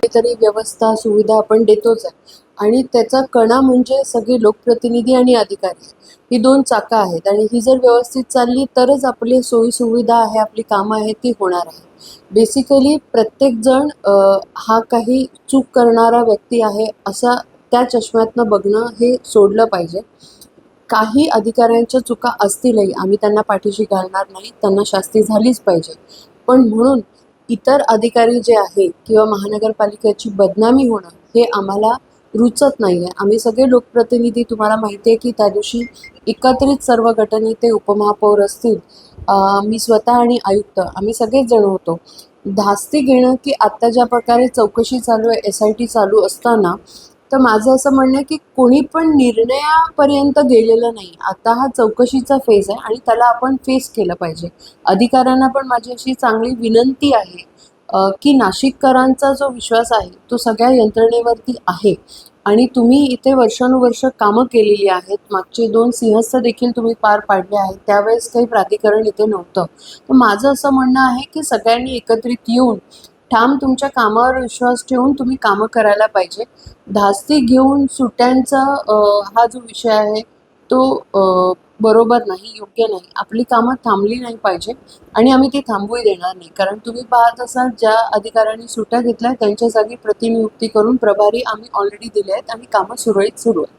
काहीतरी व्यवस्था सुविधा आपण देतोच आहे आणि त्याचा कणा म्हणजे सगळे लोकप्रतिनिधी आणि अधिकारी ही दोन चाकं आहेत आणि ही जर व्यवस्थित चालली तरच आपली सोयीसुविधा आहे, आपली कामं आहेत ती होणार आहे. बेसिकली प्रत्येकजण हा काही चूक करणारा व्यक्ती आहे असा त्या चष्म्यातनं बघणं हे सोडलं पाहिजे. काही अधिकाऱ्यांच्या चुका असतीलही, आम्ही त्यांना पाठीशी घालणार नाही, त्यांना शास्ती झालीच पाहिजे. पण म्हणून इतर अधिकारी जे आहेत किंवा महानगरपालिकेची बदनामी होणं हे आम्हाला रुचत नाही आहे. आम्ही सगळे लोकप्रतिनिधी तुम्हाला माहिती आहे की त्या दिवशी एकत्रित सर्व गटनेते, उपमहापौर असतील, मी स्वतः आणि आयुक्त आम्ही सगळेच जण होतो. धास्ती घेणं की आत्ता ज्या प्रकारे चौकशी चालू आहे, SIT चालू असताना, तर माझं असं म्हणणं आहे की कोणी पण निर्णयापर्यंत गेलेलं नाही. आता हा चौकशीचा फेज आहे आणि त्याला आपण फेस केलं पाहिजे. अधिकाऱ्यांना पण माझी अशी चांगली विनंती आहे की नाशिककरांचा जो विश्वास आहे तो सगळ्या यंत्रणेवरती आहे आणि तुम्ही इथे वर्षानुवर्ष कामं केलेली आहेत. मागचे 2 सिंहस्थ देखील तुम्ही पार पाडले आहेत. त्यावेळेस काही प्राधिकरण इथे नव्हतं. तर माझं असं म्हणणं आहे की सगळ्यांनी एकत्रित येऊन ठाम तुमच्या कामावर विश्वास ठेवून तुम्ही कामं करायला पाहिजे. धास्ती घेऊन सुट्ट्यांचा हा जो विषय आहे तो बरोबर नाही, योग्य नाही. आपली कामं थांबली नाही पाहिजे आणि आम्ही ती थांबूही देणार नाही. कारण तुम्ही पाहत असाल ज्या अधिकाऱ्यांनी सुट्ट्या घेतल्या त्यांच्या जागी प्रतिनियुक्ती करून प्रभारी आम्ही ऑलरेडी दिले आहेत आणि कामं सुरळीत सुरू आहेत.